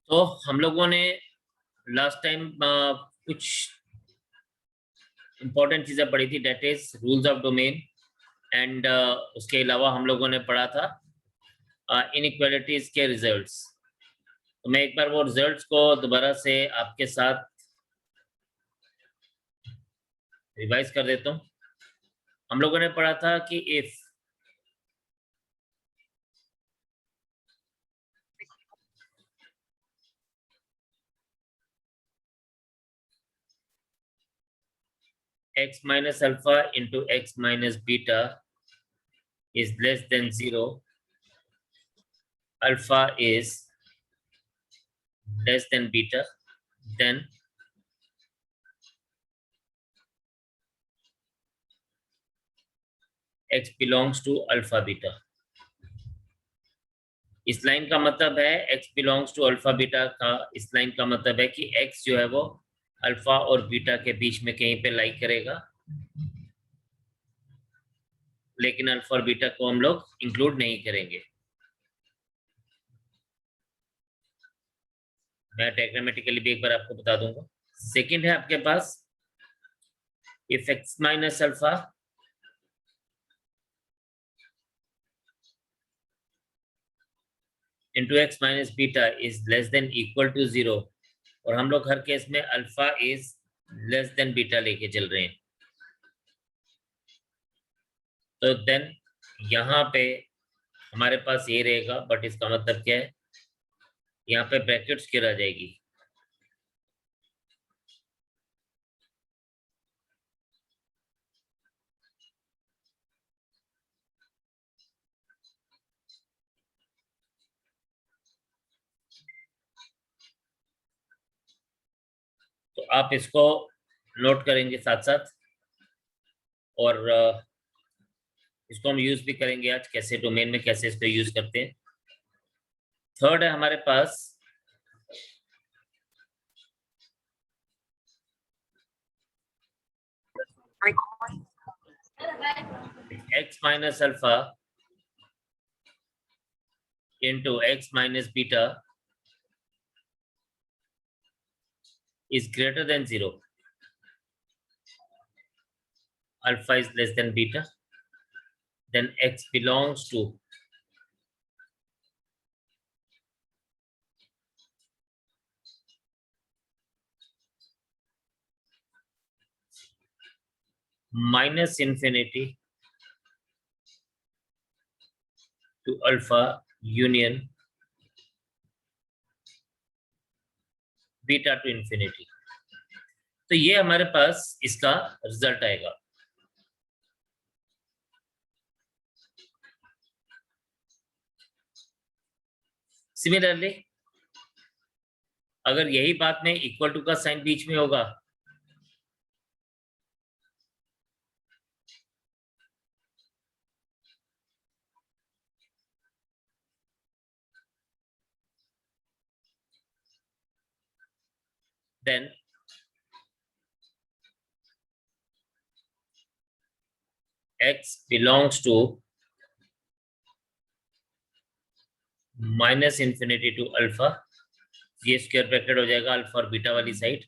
तो हम लोगों ने लास्ट टाइम कुछ इंपॉर्टेंट चीजें पढ़ी थी, that is rules of domain and उसके अलावा हम लोगों ने पढ़ा था इनइक्वालिटीज के रिजल्ट्स। तो मैं एक बार वो रिजल्ट्स को दोबारा से आपके साथ रिवाइज कर देता हूँ। हम लोगों ने पढ़ा था कि if x minus alpha into x minus beta is less than 0, alpha is less than beta, then x belongs to alpha beta। इस लाइन का मतलब है x belongs to alpha beta का, इस लाइन का मतलब है कि x जो है वो अल्फा और बीटा के बीच में कहीं पे लाई करेगा, लेकिन अल्फा और बीटा को हम लोग इंक्लूड नहीं करेंगे। मैं डायग्रामेटिकली भी एक बार आपको बता दूंगा। सेकंड है आपके पास if x minus alpha into x minus beta is less than equal to 0, और हम लोग हर केस में alpha is less than beta लेके चल रहे हैं। तो देन यहाँ पे हमारे पास ये रहेगा, बट इसका मतलब क्या है, यहाँ पे ब्रैकेट्स की रह जाएगी। तो आप इसको नोट करेंगे साथ साथ, और इसको हम यूज भी करेंगे आज, कैसे डोमेन में कैसे इसको यूज करते हैं। थर्ड है हमारे पास x minus alpha into x minus beta is greater than 0, alpha is less than beta, then x belongs to minus infinity to alpha union beta two infinity. तो ये हमारे पास इसका रिजल्ट आएगा। सिमिलरली अगर यही बात में इक्वल टू का साइन बीच में होगा, then x belongs to minus infinity to alpha, ये स्क्वायर ब्रैकेट हो जाएगा अल्फा और बीटा वाली साइड,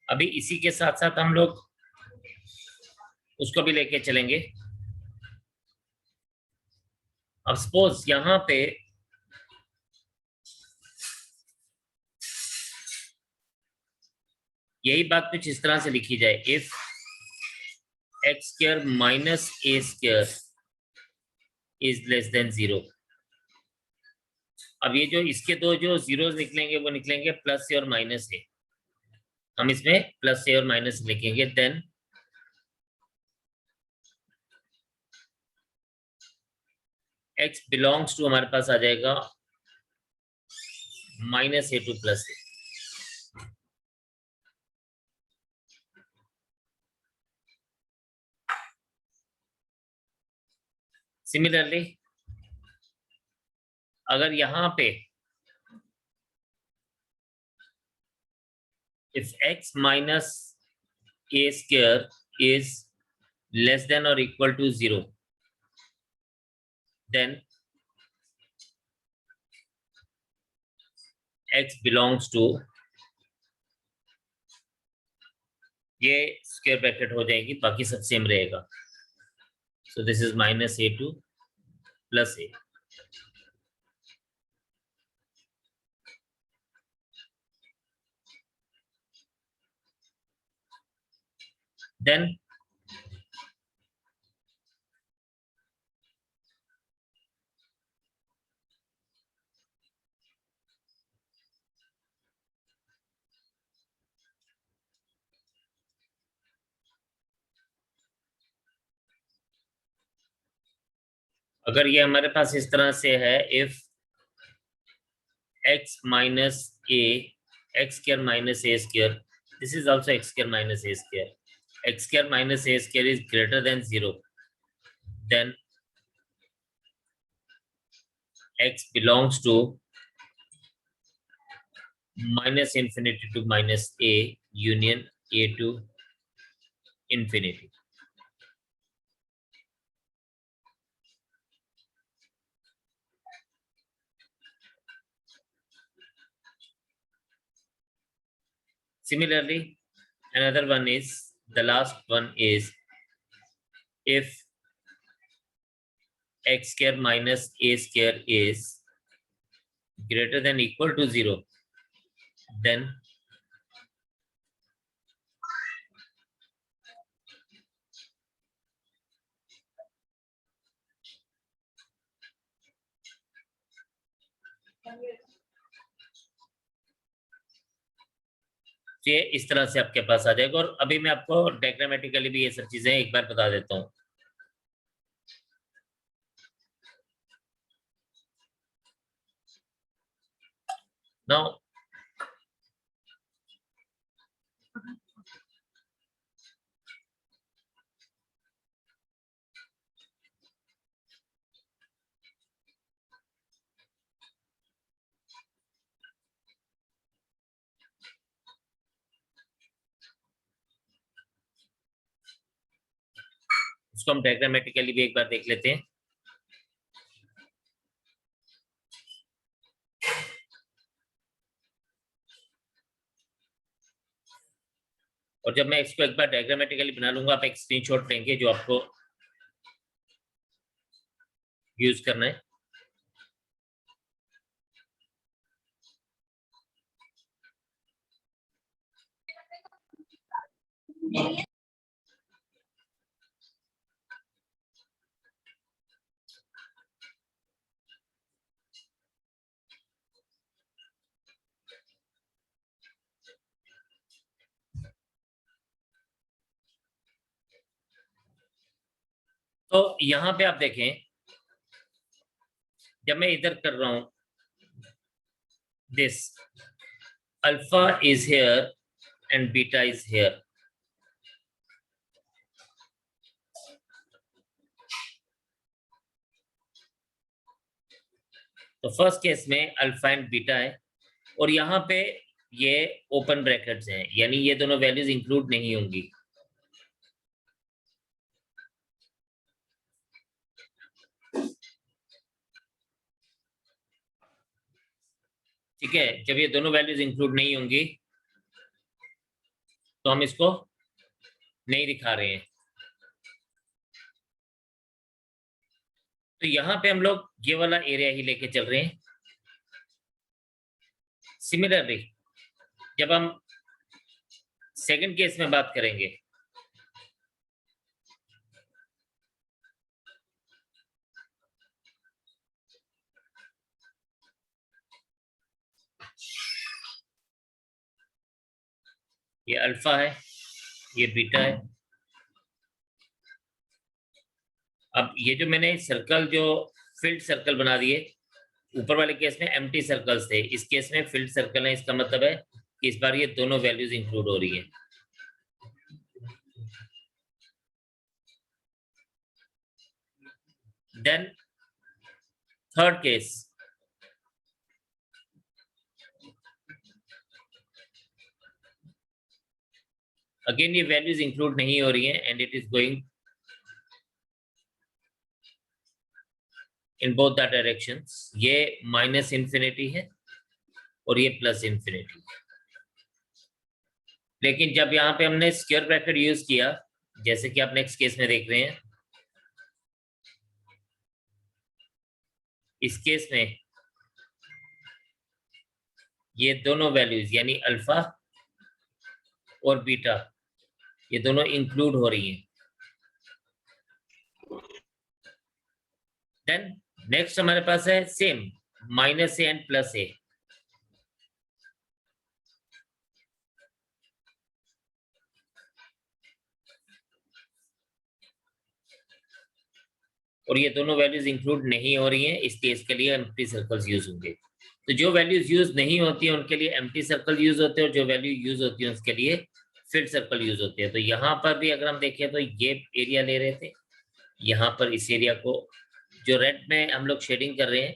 अभी इसी के साथ साथ हम लोग उसको भी लेके चलेंगे। अब सपोज यहां पे यही बात कुछ इस तरह से लिखी जाए, if x square minus a square is less then 0। अब ये जो इसके दो जो जीरोस निकलेंगे वो निकलेंगे प्लस ए और माइनस ए, हम इसमें प्लस ए और माइनस लिखेंगे। देन x बिलोंग्स टू हमारे पास आ जाएगा -a2 + a। सिमिलरली अगर यहां पे if x minus a square is less than or equal to 0, then x belongs to, ये स्क्वायर ब्रैकेट हो जाएगी, बाकी सब सेम रहेगा। So this is -a2 + a। Then अगर ये हमारे पास इस तरह से है, if x minus a x square minus a square, this is also x square minus a square, x square minus a square is greater than 0, then x belongs to -infinity to -a union a to infinity। Similarly, another one is, the last one is, if x square minus a square is greater than equal to 0, then ये इस तरह से आपके पास आ जाएगा। और अभी मैं आपको डायग्रामेटिकली भी ये सब चीजें एक बार बता देता हूँ। नाउ इसको हम डायग्रामेटिकली भी एक बार देख लेते हैं। और जब मैं इसको एक बार डायग्रामेटिकली बना लूंगा, आप एक स्क्रीनशॉट लेंगे जो आपको यूज करना है। तो यहाँ पे आप देखें, जब मैं इधर कर रहा हूं, this alpha is here and beta is here. तो फर्स्ट केस में अल्फा एंड बीटा है, और यहाँ पे ये ओपन ब्रैकेट्स हैं, यानी ये दोनों वैल्यूज इंक्लूड नहीं होंगी। ठीक है, जब ये दोनों वैल्यूज इंक्लूड नहीं होंगी तो हम इसको नहीं दिखा रहे हैं। तो यहाँ पे हम लोग ये वाला एरिया ही लेके चल रहे हैं। सिमिलरली जब हम सेकंड केस में बात करेंगे, ये अल्फा है, ये बीटा है। अब ये जो मैंने सर्कल जो फिल्ड सर्कल बना दिए। ऊपर वाले केस में एम्प्टी सर्कल्स थे, इस केस में फिल्ड सर्कल है। इसका मतलब है कि इस बार ये दोनों वैल्यूज इंक्लूड हो रही है। देन थर्ड केस, अगेन ये वैल्यूज इंक्लूड नहीं हो रही हैं and it is going in both the directions. ये माइनस इंफिनिटी है और ये प्लस इंफिनिटी है। लेकिन जब यहाँ पे हमने स्क्वायर ब्रैकेट यूज किया, जैसे कि आप नेक्स्ट केस में देख रहे हैं, इस केस में ये दोनों वैल्यूज यानी अल्फा और बीटा ये दोनों इंक्लूड हो रही हैं। देन नेक्स्ट हमारे पास है same minus A and plus A. और ये दोनों वैल्यूज इंक्लूड नहीं हो रही हैं, इस केस के लिए एम्प्टी सर्कल्स यूज होंगे। तो जो वैल्यूज यूज नहीं होती है उनके लिए एम्प्टी सर्कल यूज होते हैं, और जो वैल्यू यूज होती है उसके लिए फिल्ड सर्कल यूज होते हैं। तो यहाँ पर भी अगर हम देखें तो ये एरिया ले रहे थे, यहाँ पर इस एरिया को जो रेड में हम लोग शेडिंग कर रहे हैं,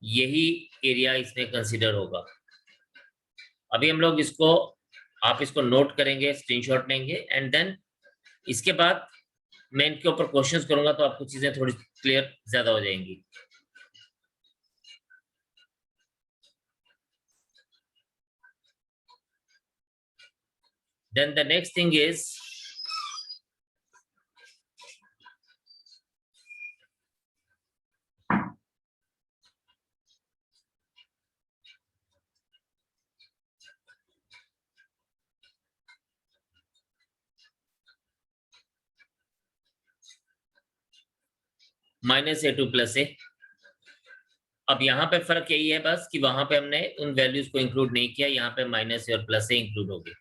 यही एरिया इसमें कंसिडर होगा। अभी हम लोग इसको, आप इसको नोट करेंगे, स्क्रीनशॉट लेंगे एंड देन इसके बाद मैं इनके ऊपर क्वेश्चंस करूंगा तो आपको चीजें थोड़ी क्लियर ज्यादा हो जाएंगी। Then the next thing is -a2 + a। अब यहाँ पे फर्क यही है बस कि वहां पे हमने उन वैल्यूज को इंक्लूड नहीं किया, यहाँ पे -a और +a इंक्लूड हो गए।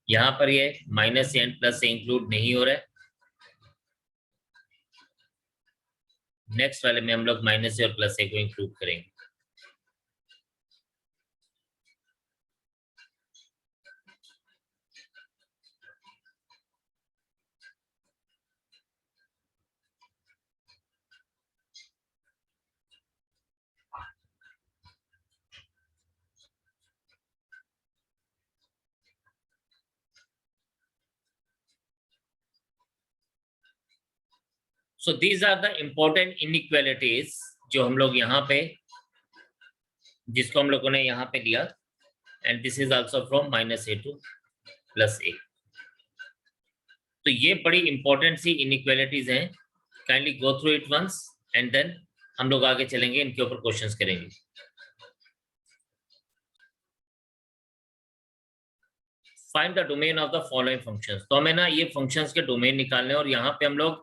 यहाँ पर ये -a एंड +a इंक्लूड नहीं हो रहा है। नेक्स्ट वाले में हम लोग -a और +a को इंक्लूड करेंगे। So these are the important inequalities जो हम लोग यहाँ पे, जिसको हम लोगों ने यहाँ पे लिया, and this is also from -a to +a। तो ये बड़ी इंपॉर्टेंट सी इनइक्वालिटीज हैं, kindly go through it once and then हम लोग आगे चलेंगे, इनके ऊपर क्वेश्चंस करेंगे। Find the domain of the following functions. तो हमें ना ये फंक्शंस के डोमेन निकालने, और यहाँ पे हम लोग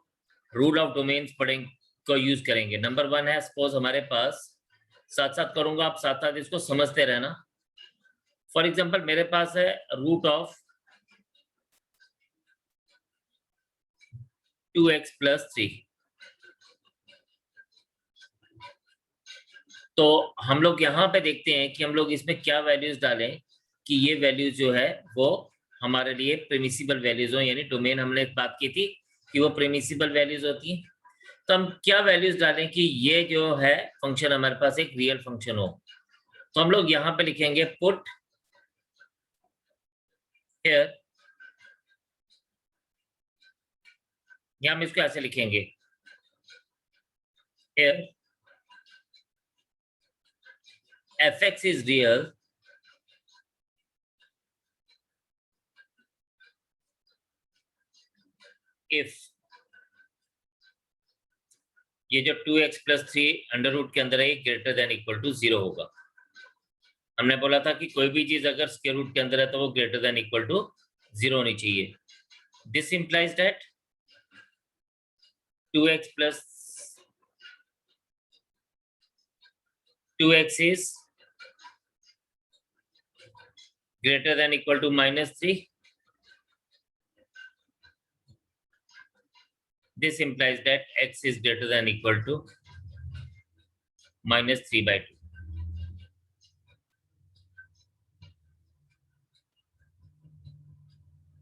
रूल ऑफ डोमेन्स पढ़ेंगे को यूज करेंगे। नंबर 1 है, सपोज हमारे पास, साथ साथ करूंगा, आप साथ साथ इसको समझते रहना। फॉर एग्जाम्पल मेरे पास है रूट ऑफ 2x + 3। तो हम लोग यहाँ पे देखते हैं कि हम लोग इसमें क्या वैल्यूज डालें कि ये वैल्यूज जो है वो हमारे लिए प्रेमिसिबल वैल्यूज हो, यानी डोमेन हमने बात की थी कि वो प्रेमिसिबल वैल्यूज होती हैं। तो हम क्या वैल्यूज डालें कि ये जो है फंक्शन हमारे पास एक रियल फंक्शन हो। तो हम लोग यहाँ पे लिखेंगे पुट हियर, या हम इसको ऐसे लिखेंगे here fx is real if ये जो 2x + 3 अंडर रूट के अंदर है, ग्रेटर देन इक्वल टू 0 होगा। हमने बोला था कि कोई भी चीज अगर स्क्वायर रूट के अंदर है तो वो ग्रेटर देन इक्वल टू 0 होनी चाहिए। This implies that 2x is greater than equal to -3. This implies that x is greater than equal to -3/2.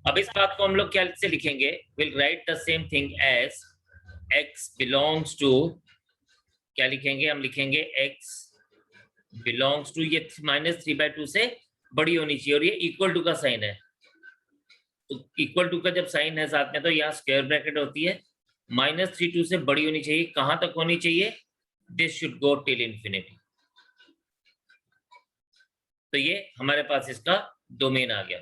अब इस बात को हम लोग क्या से लिखेंगे? Will write the same thing as x belongs to, क्या लिखेंगे? हम लिखेंगे x बिलोंग्स टू, ये -3/2 से बड़ी होनी चाहिए और ये इक्वल टू का साइन है, तो इक्वल टू का जब साइन है साथ में तो यहाँ स्क्वायर ब्रैकेट होती है। -3/2 से बड़ी होनी चाहिए, कहां तक होनी चाहिए? This should go till infinity. तो ये हमारे पास इसका डोमेन आ गया।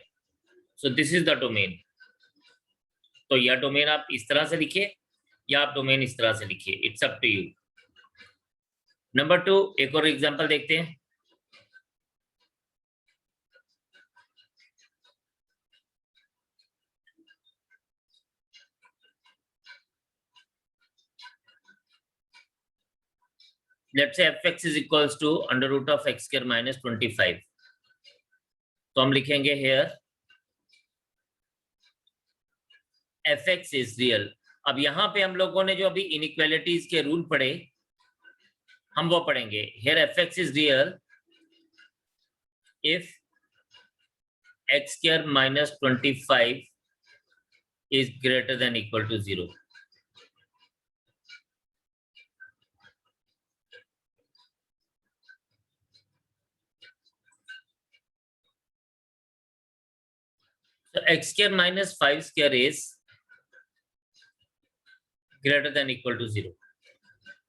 सो दिस इज द डोमेन। तो यह डोमेन आप इस तरह से लिखिए या आप डोमेन इस तरह से लिखिए, it's up to you. Number 2, एक और एग्जांपल देखते हैं। Let's say fx is equals to under root of x square minus 25. तो हम लिखेंगे here fx is real। अब यहाँ पे हम लोगों ने जो अभी इनइक्वालिटीज के रूल पढ़े, हम वो पढ़ेंगे। here fx is real if x square minus 25 is greater than equal to 0। So x square minus 5 square is greater than equal to 0।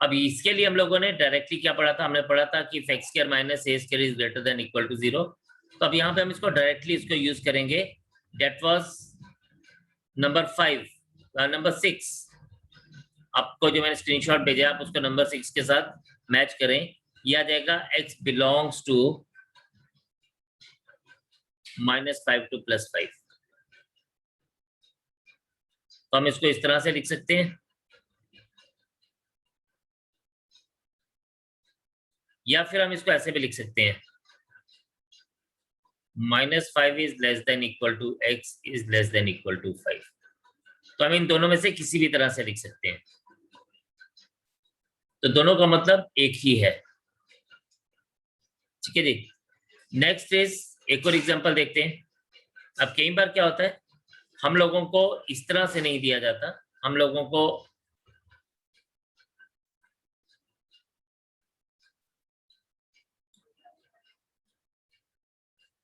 अब इसके लिए हम लोगों ने डायरेक्टली क्या पढ़ा था? हमने पढ़ा था कि x square minus a square is greater than equal to 0। तो अब यहाँ पे हम इसको डायरेक्टली इसको यूज करेंगे। That was number 5, number 6। आपको जो मैंने स्क्रीनशॉट भेजा आप उसको नंबर 6 के साथ मैच करें। यह आ जाएगा x बिलोंग्स टू -5 to +5। तो हम इसको इस तरह से लिख सकते हैं, या फिर हम इसको ऐसे भी लिख सकते हैं, -5 is less than equal to x is less than equal to 5। तो हम इन दोनों में से किसी भी तरह से लिख सकते हैं, तो दोनों का मतलब एक ही है। ठीक है जी। नेक्स्ट इज एक और एग्जांपल देखते हैं। अब कई बार क्या होता है, हम लोगों को इस तरह से नहीं दिया जाता, हम लोगों को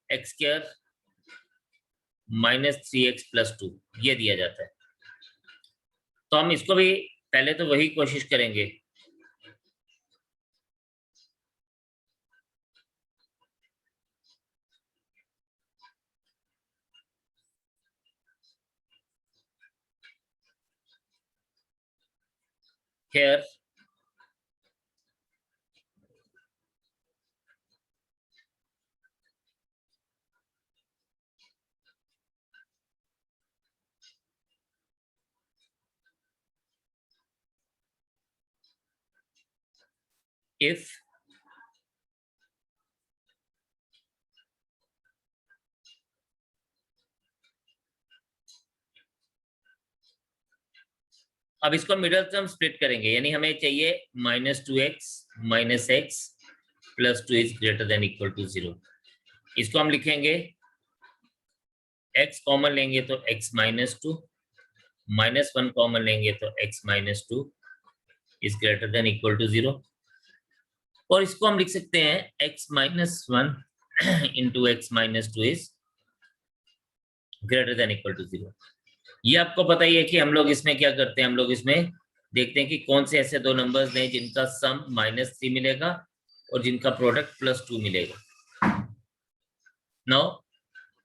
x स्क्वायर -3x + 2 ये दिया जाता है। तो हम इसको भी पहले तो वही कोशिश करेंगे। Here if अब इसको मिडल टर्म स्प्लिट करेंगे, यानी हमें चाहिए -2x - x + 2 is greater than equal to 0। इसको हम लिखेंगे x कॉमन लेंगे तो x - 2, -1 कॉमन लेंगे तो x - 2 is greater than equal to 0। और इसको हम लिख सकते हैं x - 1 into x - 2 is greater than equal to 0। ये आपको पता ही है कि हम लोग इसमें क्या करते हैं, हम लोग इसमें देखते हैं कि कौन से ऐसे दो नंबर्स हैं जिनका सम -3 मिलेगा और जिनका प्रोडक्ट +2 मिलेगा। Now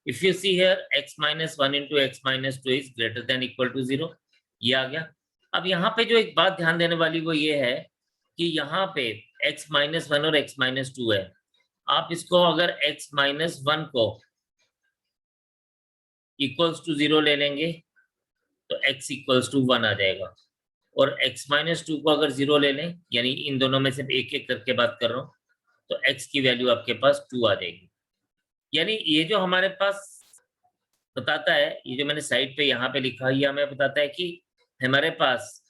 if you see here x - 1 into x - 2 is greater than equal to 0, ये आ गया। अब यहाँ पे जो एक बात ध्यान देने वाली वो ये है कि यहाँ पे x-1 और x-2 है। आप इसको अगर x-1 को इक्वल्स टू 0 ले लेंगे तो x इक्वल्स टू 1 आ जाएगा, और x-2 को अगर 0 ले लें, यानी इन दोनों में से एक एक करके बात कर रहा हूँ, तो x की वैल्यू आपके पास 2 आ जाएगी। यानी ये जो हमारे पास बताता है, ये जो मैंने साइड पे यहाँ पे लिखा है, ये हमें बताता है कि हमारे पास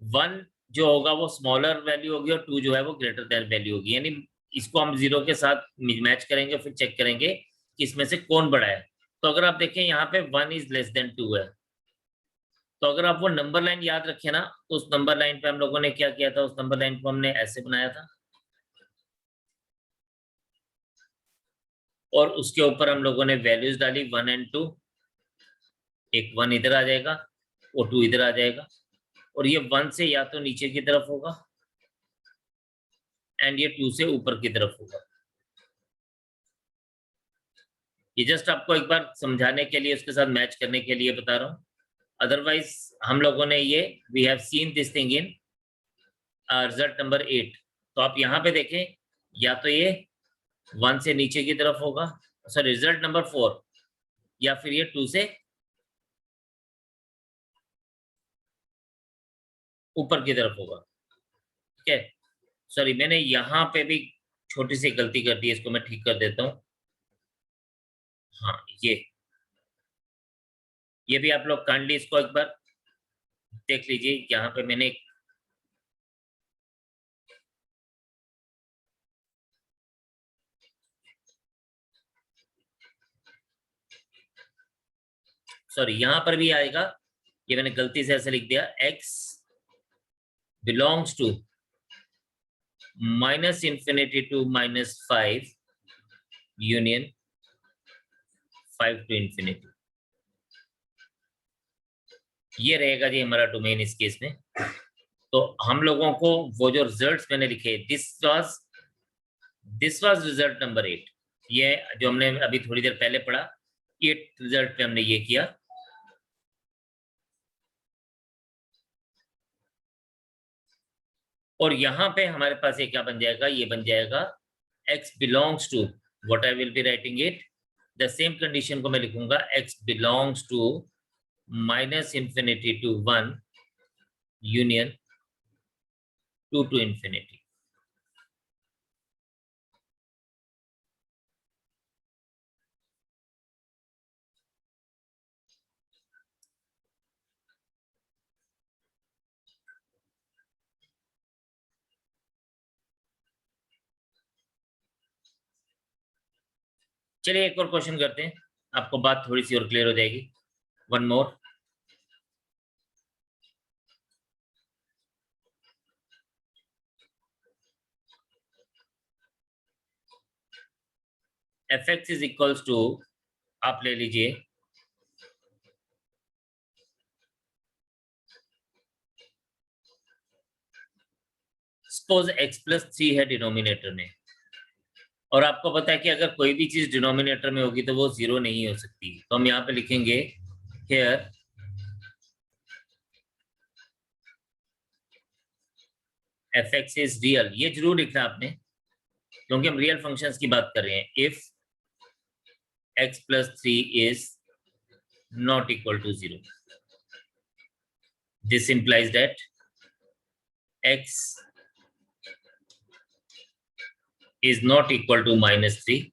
1 जो होगा वो स्मॉलर वैल्यू होगी और 2 जो है वो ग्रेटर देन वैल्यू होगी। यानी इसको हम 0 के साथ मैच करेंगे, फिर चेक करेंगे कि इसमें से कौन बड़ा है। तो अगर आप देखें यहाँ पे 1 इज लेस देन 2 है, तो अगर आप वो नंबर लाइन याद रखें ना, तो उस नंबर लाइन पे हम लोगों ने क्या किया था, उस नंबर लाइन को हमने ऐसे बनाया था, और उसके ऊपर हम लोगों ने वैल्यूज डाली 1 और 2। एक 1 इधर आ जाएगा और 2 इधर आ जाएगा, और ये 1 से या तो नीचे की तरफ होगा एंड ये 2 से ऊपर की तरफ होगा। ये जस्ट आपको एक बार समझाने के लिए, उसके साथ मैच करने के लिए बता रहा हूँ। अदरवाइज हम लोगों ने ये we have seen this thing in result number 8। तो आप यहाँ पे देखें, या तो ये 1 से नीचे की तरफ होगा, सॉरी रिजल्ट नंबर 4, या फिर ये 2 से ऊपर की तरफ होगा। ठीक है, सॉरी मैंने यहाँ पे भी छोटी सी गलती कर दी है, इसको मैं ठीक कर देता हूँ। हाँ, ये भी आप लोग काइंडली इसको एक बार देख लीजिए। यहाँ पे मैंने सॉरी यहाँ पर भी आएगा, ये मैंने गलती से ऐसे लिख दिया, x belongs to -∞ to -5 union 5 to infinity. ये रहेगा जी हमारा डोमेन इस केस में। तो हम लोगों को वो जो रिजल्ट्स मैंने लिखे, दिस वाज रिजल्ट नंबर 8, ये जो हमने अभी थोड़ी देर पहले पढ़ा, 8 रिजल्ट पे हमने ये किया। और यहाँ पे हमारे पास ये क्या बन जाएगा, ये बन जाएगा x belongs to, what I will be writing it, the same condition को मैं लिखूंगा, x belongs to -∞ to 1 union 2 to infinity. चलिए एक और क्वेश्चन करते हैं, आपको बात थोड़ी सी और क्लियर हो जाएगी। One more, fx is equals to, आप ले लीजिए सपोज x+3 है डिनोमिनेटर में, और आपको पता है कि अगर कोई भी चीज डिनोमिनेटर में होगी तो वो 0 नहीं हो सकती। तो हम यहाँ पे लिखेंगे हियर fx इज रियल। ये जरूर लिखना आपने, क्योंकि हम रियल फंक्शंस की बात कर रहे हैं। If x+3 is not equal to 0, this implies that x is not equal to -3,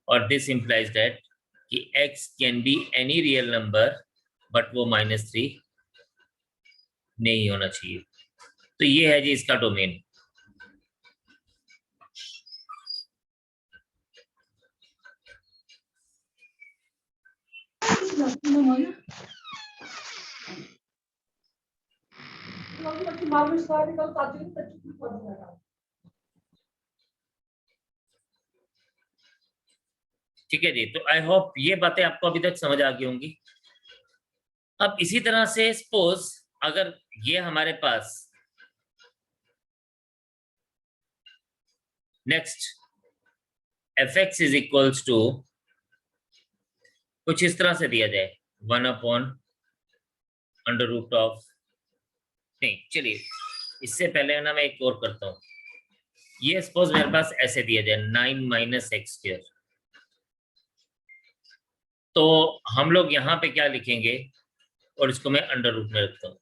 और this implies that कि x can be any real number but वो -3 नहीं होना चाहिए। तो ये है जी इसका डोमेन। ठीक है जी, तो आई होप ये बातें आपको अभी तक समझ आ गई होंगी। अब इसी तरह से सपोज अगर ये हमारे पास next fx is equals to कुछ इस तरह से दिया जाए, 1/(x अंडर रूट ऑफ, नहीं चलिए इससे पहले ना मैं एक और करता हूँ। ये सपोज मेरे पास ऐसे दिया जाए 9 माइनस एक्स स्क्वायर, तो हम लोग यहाँ पे क्या लिखेंगे, और इसको मैं अंडर रूट में रखता हूँ।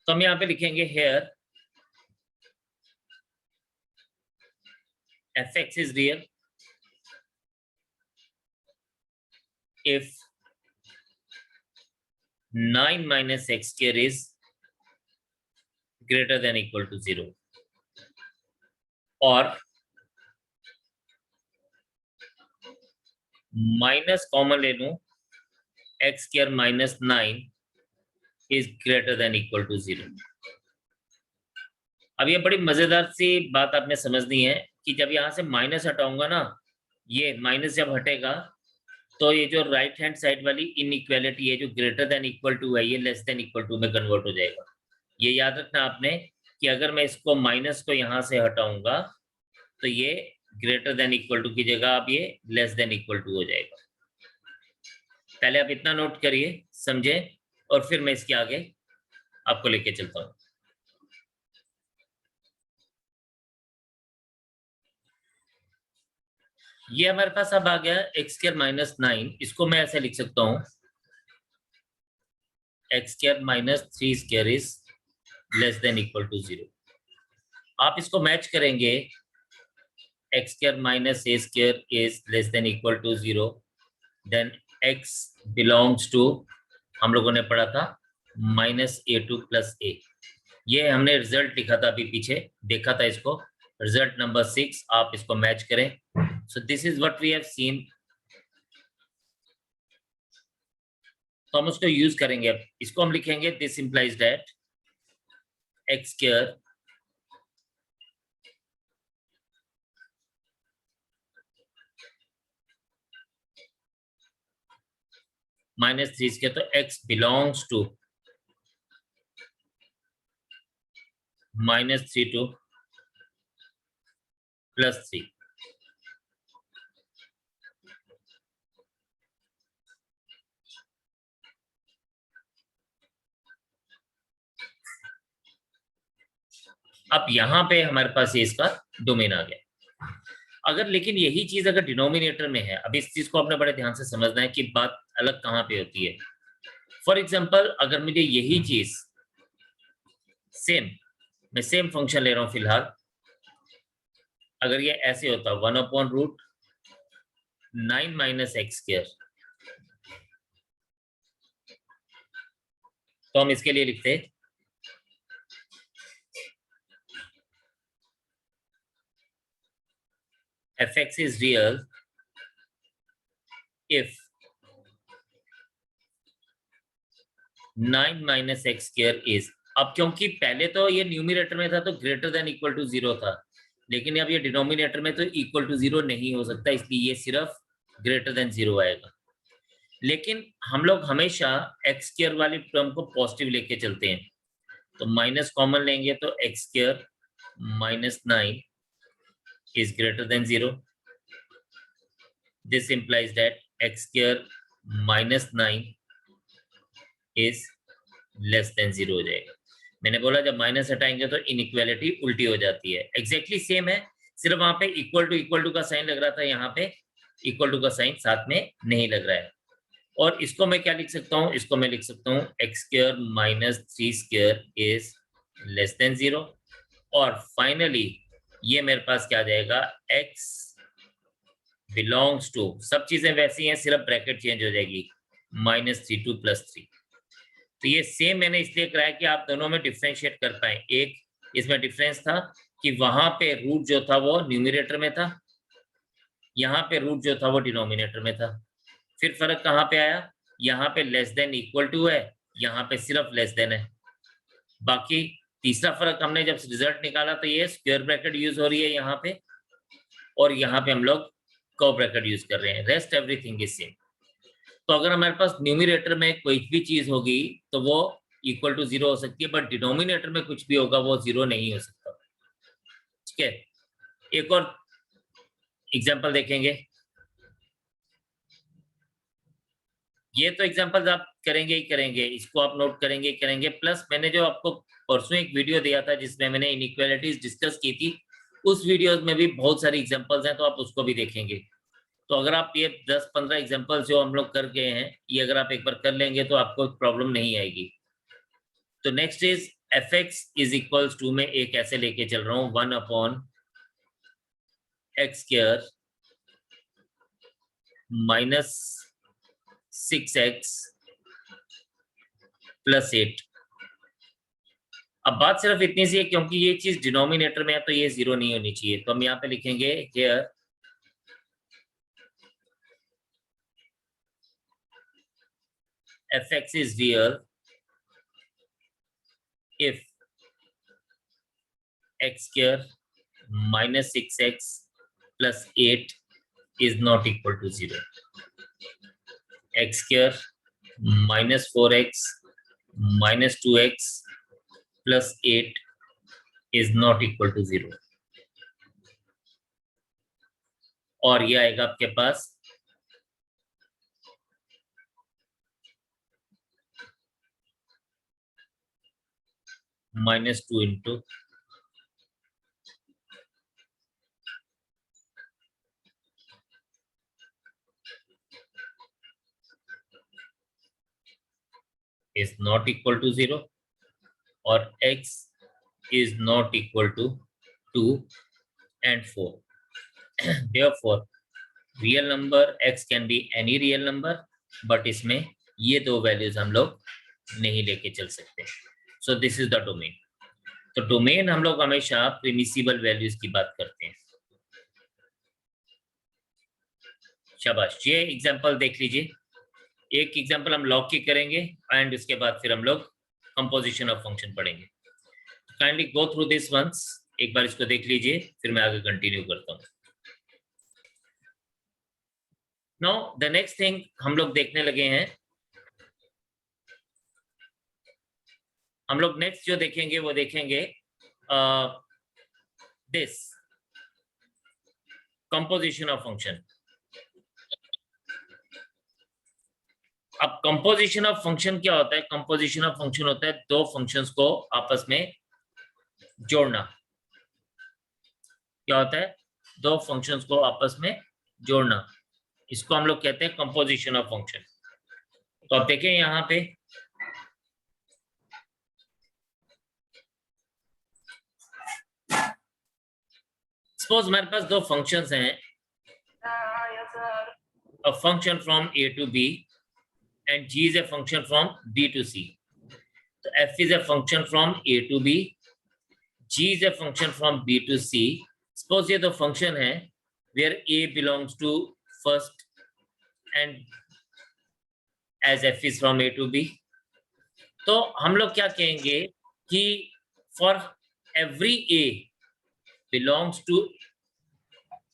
तो हम यहाँ पे लिखेंगे here f x is real if 9 minus x square is greater than equal to 0, और माइनस कॉमन ले लूं, x square minus 9 is greater than equal to 0। अब ये बड़ी मजेदार सी बात आपने समझनी है कि जब यहां से माइनस हटाऊंगा ना, ये माइनस जब हटेगा तो ये जो राइट हैंड साइड वाली इनइक्वालिटी है जो ग्रेटर देन इक्वल टू है, ये लेस देन इक्वल टू में कन्वर्ट हो जाएगा। ये याद रखना आपने कि अगर मैं इसको माइनस को यहां से हटाऊंगा तो ये ग्रेटर देन इक्वल टू की जगह अब ये लेस देन इक्वल टू हो जाएगा। पहले आप इतना नोट करिए, समझे, और फिर मैं इसके आगे आपको लेके चलता हूं। ये हमारे पास अब आ गया एक्स स्क्वायर माइनस 9, इसको मैं ऐसे लिख सकता हूं x square minus 3 square is less than equal to 0। आप इसको मैच करेंगे, x square minus a square is less than equal to 0, then x belongs to, हम लोगों ने पढ़ा था minus a to plus a. ये हमने रिजल्ट लिखा था अभी पीछे, देखा था इसको, रिजल्ट नंबर 6। आप इसको मैच करें। So this is what we have seen. तो हम उसको यूज करेंगे। अब इसको हम लिखेंगे this implies that x square minus 3 square, तो एक्स बिलोंग्स टू -3 टू +3। अब यहां पे हमारे पास ये इसका डोमेन आ गया। अगर लेकिन यही चीज अगर डिनोमिनेटर में है, अब इस चीज को आपने बड़े ध्यान से समझना है कि बात अलग कहां पे होती है। फॉर एग्जाम्पल अगर मुझे यही चीज सेम, मैं सेम फंक्शन ले रहा हूं फिलहाल, अगर ये ऐसे होता 1/√9 माइनस एक्स स्क्वायर, तो हम इसके लिए लिखते F x is real if 9 minus x square is, अब क्योंकि पहले तो ये न्यूमिनेटर में था तो ग्रेटर देन इक्वल टू 0 था, लेकिन अब ये डिनोमिनेटर में तो इक्वल टू 0 नहीं हो सकता, इसलिए ये सिर्फ ग्रेटर देन 0 आएगा। लेकिन हम लोग हमेशा एक्स स्क्वायर वाली टर्म को पॉजिटिव लेके चलते हैं, तो माइनस कॉमन लेंगे तो x square minus 9 is greater than 0. This implies that x square minus 9 is less than 0 हो जाएगा। मैंने बोला जब माइनस हटाएंगे तो इनइक्वालिटी उल्टी हो जाती है। एग्जैक्टली सेम है, सिर्फ वहां पे इक्वल टू का साइन लग रहा था, यहाँ पे इक्वल टू का साइन साथ में नहीं लग रहा है। और इसको मैं क्या लिख सकता हूँ, इसको मैं लिख सकता हूँ x square minus 3 square is less then 0। और फाइनली ये मेरे पास क्या आ जाएगा, x बिलोंग्स टू, सब चीजें वैसी हैं सिर्फ ब्रैकेट चेंज हो जाएगी, -3 टू +3। तो ये सेम मैंने इसलिए कराया कि आप दोनों में डिफ्रेंशिएट कर पाए। एक इसमें डिफरेंस था कि वहां पे रूट जो था वो न्यूमिनेटर में था, यहाँ पे रूट जो था वो डिनोमिनेटर में था। फिर फर्क कहाँ पे आया, यहाँ पे लेस देन इक्वल टू है, यहाँ पे सिर्फ लेस देन है। बाकी तीसरा फर्क हमने जब रिजल्ट निकाला तो ये स्क्वायर ब्रैकेट यूज हो रही है यहाँ पे, और यहाँ पे हम लोग कर्व ब्रैकेट यूज कर रहे हैं। Rest everything is same. तो अगर हमारे पास न्यूमिनेटर में कोई भी चीज होगी तो वो इक्वल टू 0 हो सकती है, बट डिनोमिनेटर में कुछ भी होगा वो 0 नहीं हो सकता। ठीक है, एक और एग्जांपल देखेंगे। ये तो एग्जांपल्स आप करेंगे ही करेंगे, इसको आप नोट करेंगे ही करेंगे। प्लस मैंने जो आपको परसों एक वीडियो दिया था जिसमें मैंने इनइक्वालिटीज डिस्कस की थी, उस वीडियोस में भी बहुत सारी एग्जांपल्स हैं, तो आप उसको भी देखेंगे। तो अगर आप ये 10-15 एग्जांपल्स जो हम लोग कर गए हैं, ये अगर आप एक बार कर लेंगे तो आपको प्रॉब्लम नहीं आएगी। तो next is f x is equals to, में एक ऐसे लेके चल रहा हूँ 1/x² माइनस 6x प्लस 8। अब बात सिर्फ इतनी सी है, क्योंकि ये चीज डिनोमिनेटर में है तो ये 0 नहीं होनी चाहिए, तो हम यहाँ पे लिखेंगे here fx is real if x² minus 6x plus 8 is not equal to 0. x² minus 4x minus 2x plus 8 is not equal to 0. और ये आएगा आपके पास -2 into is not equal to 0 और x is not equal to 2 and 4. Therefore, real number x can be any real number, but इसमें ये दो values हम लोग नहीं लेके चल सकते। सो दिस इज द डोमेन। तो डोमेन हम लोग हमेशा प्रिमिसिबल वैल्यूज की बात करते हैं। शाबाश, ये एग्जांपल देख लीजिए। एक एग्जांपल हम लॉग की करेंगे एंड उसके बाद फिर हम लोग कंपोजिशन ऑफ फंक्शन पढ़ेंगे। Kindly go through this once, एक बार इसको देख लीजिए, फिर मैं आगे कंटिन्यू करता हूँ। नाउ द नेक्स्ट थिंग हम लोग देखने लगे हैं, हम लोग नेक्स्ट जो देखेंगे वो देखेंगे दिस कंपोजिशन ऑफ फंक्शन। अब कंपोजिशन ऑफ फंक्शन क्या होता है? कंपोजिशन ऑफ फंक्शन होता है दो फंक्शंस को आपस में जोड़ना। क्या होता है? दो फंक्शंस को आपस में जोड़ना, इसको हम लोग कहते हैं कंपोजिशन ऑफ फंक्शन। तो आप देखें यहाँ पे सपोज हमारे पास दो फंक्शंस हैं, a function from a to b and g is a function from b to c. So f is a function from a to b, g is a function from b to c. Suppose ये दो function है where a belongs to first and as f is from a to b. तो हम लोग क्या कहेंगे कि for every a belongs to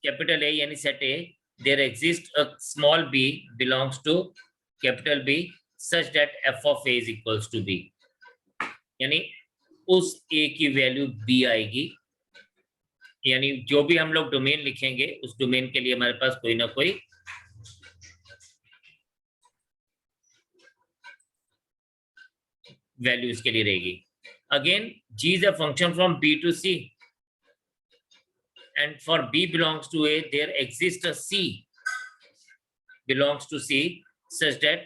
capital A यानी set A, there exists a small b belongs to capital B such that f of A is equals to b. यानी उस A की वैल्यू B आएगी, यानी जो भी हम लोग डोमेन लिखेंगे उस डोमेन के लिए हमारे पास कोई ना कोई वैल्यू इसके लिए रहेगी। Again G is a function from B to C and for B belongs to A there exists a C belongs to C such that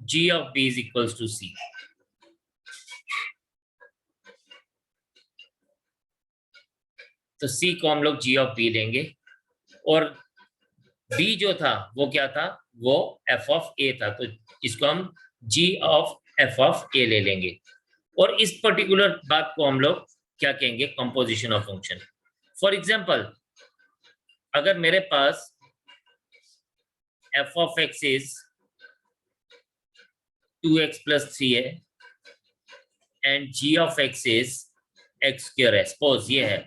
G of B is equals to C. तो C को हम लोग G of B लेंगे और B जो था वो क्या था? वो F of A था, तो इसको हम G of F of A ले लेंगे और इस पर्टिकुलर बात को हम लोग क्या कहेंगे? Composition of function. For example, अगर मेरे पास f of x is 2x plus 3 है and g of x is x square है, सपोज ये है,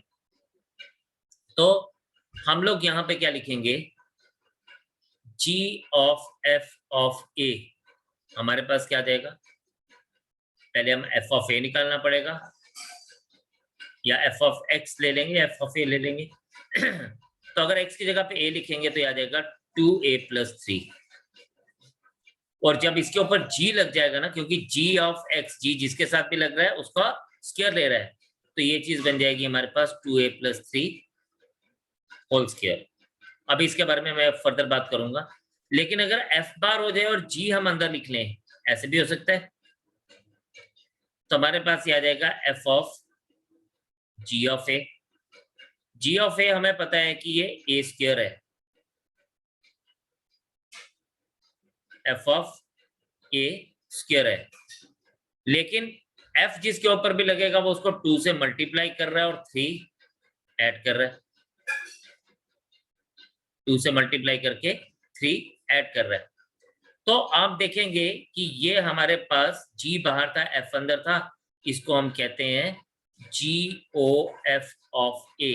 तो हम लोग यहाँ पे क्या लिखेंगे? g of f of a हमारे पास क्या देगा? पहले हम f of a निकालना पड़ेगा, या f of x ले लेंगे, f of a ले लेंगे। तो अगर x की जगह पे a लिखेंगे तो याद आएगा 2a plus 3। और जब इसके ऊपर g लग जाएगा ना, क्योंकि g ऑफ x, g जिसके साथ भी लग रहा है उसका स्क्वायर ले रहा है, तो ये चीज बन जाएगी हमारे पास 2a + 3 होल स्क्वायर। अभी इसके बारे में मैं फर्दर बात करूंगा, लेकिन अगर f बार हो जाए और g हम अंदर लिख लें, ऐसे भी हो सकता है, तो हमारे पास ये आ जाएगा f of g of a। g of a हमें पता है कि ये a स्क्वायर है, f ऑफ a स्क्वायर है, लेकिन f जिसके ऊपर भी लगेगा वो उसको 2 से मल्टीप्लाई कर रहा है और 3 ऐड कर रहा है, 2 से मल्टीप्लाई करके 3 ऐड कर रहा है। तो आप देखेंगे कि ये हमारे पास g बाहर था, f अंदर था, इसको हम कहते हैं GOF ऑफ a,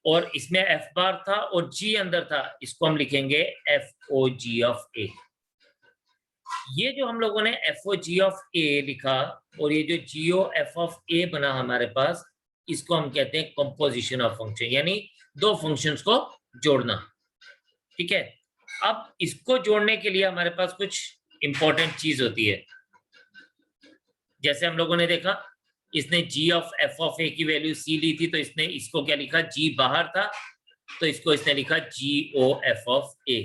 और इसमें f बार था और g अंदर था, इसको हम लिखेंगे FOG ऑफ a। ये जो हम लोगों ने FOG ऑफ a लिखा और ये जो GOF ऑफ a बना हमारे पास, इसको हम कहते हैं कंपोजिशन ऑफ फंक्शन, यानी दो फंक्शंस को जोड़ना। ठीक है, अब इसको जोड़ने के लिए हमारे पास कुछ इंपॉर्टेंट चीज होती है। जैसे हम लोगों ने देखा, इसने g of f of a की वैल्यू c ली थी, तो इसने इसको क्या लिखा, g बाहर था तो इसको इसने लिखा GOF ऑफ a,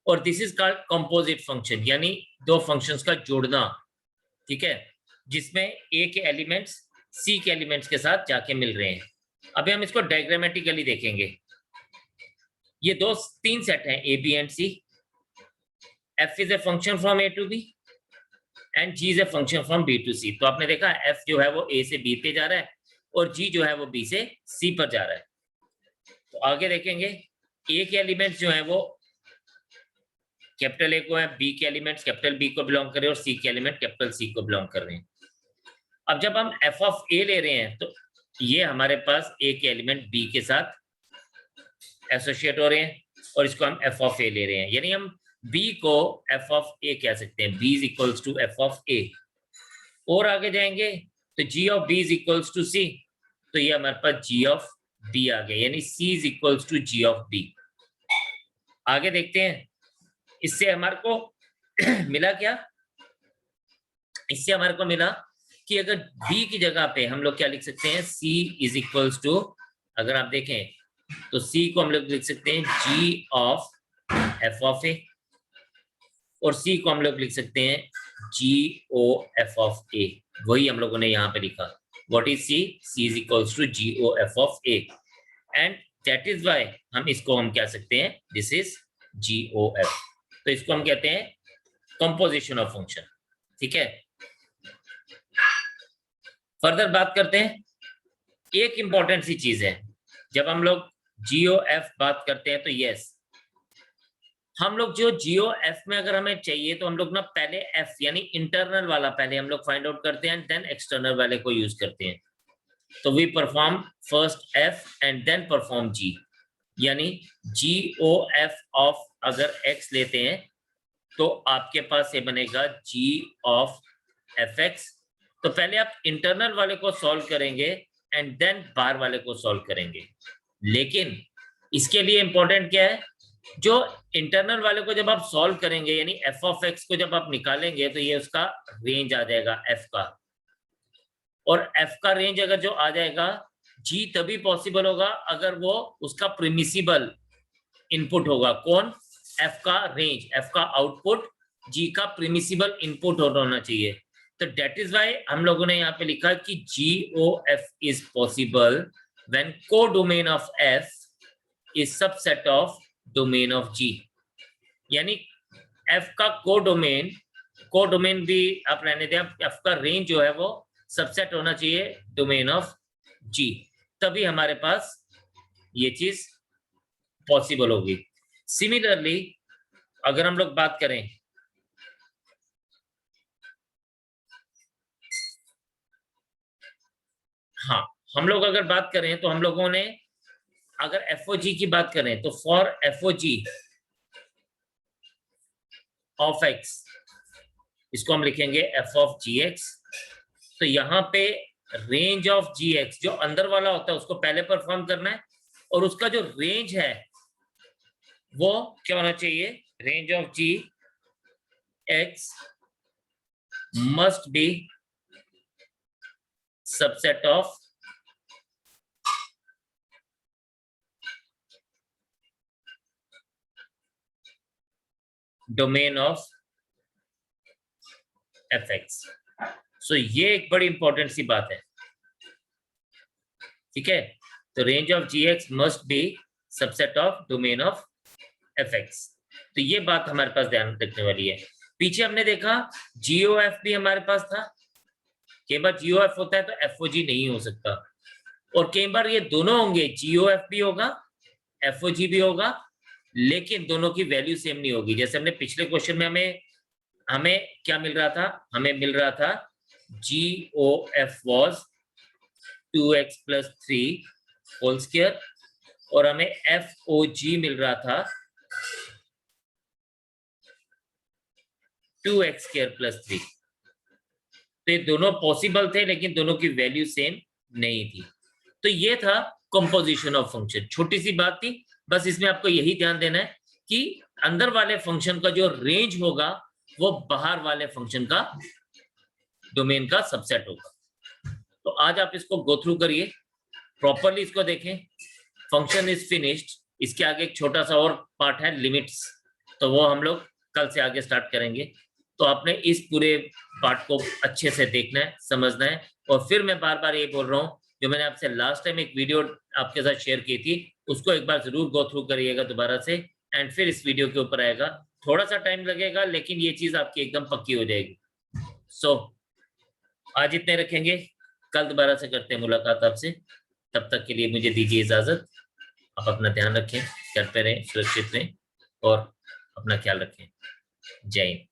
और this is called composite function, यानी दो फंक्शंस का जोड़ना। ठीक है, जिसमें a के एलिमेंट्स c के एलिमेंट्स के साथ जाके मिल रहे हैं। अभी हम इसको डायग्रामेटिकली देखेंगे। ये तीन सेट हैं, a b and c। f is a function from a to b and g is a function from b to c। तो आपने देखा f जो है वो a से b पे जा रहा है और g जो है वो b से c पर जा रहा है। तो आगे देखेंगे, a के एलिमेंट्स जो है वो कैपिटल A को है, b के एलिमेंट्स कैपिटल B को बिलोंग कर रहे हैं और c के एलिमेंट कैपिटल C को बिलोंग कर रहे हैं। अब जब हम f ऑफ a ले रहे हैं तो ये हमारे पास a के एलिमेंट b के साथ एसोसिएट हो रहे हैं और इसको हम f ऑफ a ले रहे हैं, यानी हम b को f ऑफ a कह सकते हैं, b is equals to f of a। और आगे जाएंगे तो g of b is equals to c, तो ये हमारे पास g ऑफ b आ गया, यानी c is equals to g of b। आगे देखते हैं, इससे हमारे को मिला क्या, इससे हमारे को मिला कि अगर b की जगह पे हम लोग क्या लिख सकते हैं, c इज इक्वल्स टू, अगर आप देखें तो c को हम लोग लिख सकते हैं g of f of a, और c को हम लोग लिख सकते हैं GOF ऑफ a। वही हम लोगों ने यहाँ पे लिखा, what is c, c is equals to GOF of a, and that is why हम इसको हम कह सकते हैं दिस इज GOF। तो इसको हम कहते हैं कंपोजिशन ऑफ फंक्शन। ठीक है, फर्दर बात करते हैं। एक इंपॉर्टेंट सी चीज है, जब हम लोग GOF बात करते हैं तो यस, हम लोग जो GOF में अगर हमें चाहिए तो हम लोग ना पहले f यानी इंटरनल वाला पहले हम लोग फाइंड आउट करते हैं, देन एक्सटर्नल वाले को यूज करते हैं। तो we perform first f and then perform g, यानी GOF ऑफ अगर x लेते हैं तो आपके पास ये बनेगा g ऑफ fx। तो पहले आप इंटरनल वाले को सॉल्व करेंगे एंड देन बाहर वाले को सॉल्व करेंगे, लेकिन इसके लिए इंपॉर्टेंट क्या है, जो इंटरनल वाले को जब आप सॉल्व करेंगे यानी f ऑफ x को जब आप निकालेंगे तो ये उसका रेंज आ जाएगा f का, और f का रेंज अगर जो आ जाएगा, g तभी पॉसिबल होगा अगर वो उसका प्रिमिसिबल इनपुट होगा। कौन, f का रेंज, f का आउटपुट g का प्रिमिसिबल इनपुट होना चाहिए। तो दैट इज व्हाई हम लोगों ने यहाँ पे लिखा कि GOF is possible when codomain of f is subset of domain of g, यानी f का कोडोमेन भी आप रहने दें, f का रेंज जो है वो सबसेट होना चाहिए डोमेन ऑफ g, तभी हमारे पास ये चीज पॉसिबल होगी। सिमिलरली अगर हम लोग बात करें, हाँ हम लोग अगर बात करें तो हम लोगों ने अगर FOG की बात करें तो फॉर FOG ऑफ x, इसको हम लिखेंगे f ऑफ gx। तो यहाँ पे रेंज ऑफ gx जो अंदर वाला होता है उसको पहले परफॉर्म करना है, और उसका जो रेंज है वो क्या होना चाहिए, range of g x must be subset of domain of fx। सो ये एक बड़ी इंपॉर्टेंट सी बात है, ठीक है। तो range of gx must be subset of domain of fx। तो ये बात हमारे पास ध्यान रखने वाली है। पीछे हमने देखा GOF भी हमारे पास था, कई बार GOF होता है तो FOG नहीं हो सकता, और कई बार ये दोनों होंगे, GOF भी होगा FOG भी होगा, लेकिन दोनों की वैल्यू सेम नहीं होगी। जैसे हमने पिछले क्वेश्चन में हमें क्या मिल रहा था, हमें मिल रहा था GOF was 2x plus 3 whole square, और हमें FOG मिल रहा था 2x स्क्वायर प्लस 3। तो ये दोनों पॉसिबल थे, लेकिन दोनों की वैल्यू सेम नहीं थी। तो ये था कंपोजिशन ऑफ फंक्शन, छोटी सी बात थी, बस इसमें आपको यही ध्यान देना है कि अंदर वाले फंक्शन का जो रेंज होगा वो बाहर वाले फंक्शन का डोमेन का सबसेट होगा। तो आज आप इसको गो थ्रू करिए, प्रॉपरली इसको देखें। फंक्शन इज फिनिश्ड, इसके आगे एक छोटा सा और पार्ट है लिमिट्स, तो वो हम लोग कल से आगे स्टार्ट करेंगे। तो आपने इस पूरे पार्ट को अच्छे से देखना है, समझना है। और फिर मैं बार बार ये बोल रहा हूँ, जो मैंने आपसे लास्ट टाइम एक वीडियो आपके साथ शेयर की थी, उसको एक बार जरूर गो थ्रू करिएगा दोबारा से, एंड फिर इस वीडियो के ऊपर आएगा। थोड़ा सा टाइम लगेगा, लेकिन ये चीज आपकी एकदम पक्की हो जाएगी। सो आज इतने रखेंगे, कल दोबारा से करते हैं मुलाकात आपसे। तब तक के लिए मुझे दीजिए इजाजत। आप अपना ध्यान रखें, घर पे रहें, सुरक्षित रहें और अपना ख्याल रखें। जय हिंद।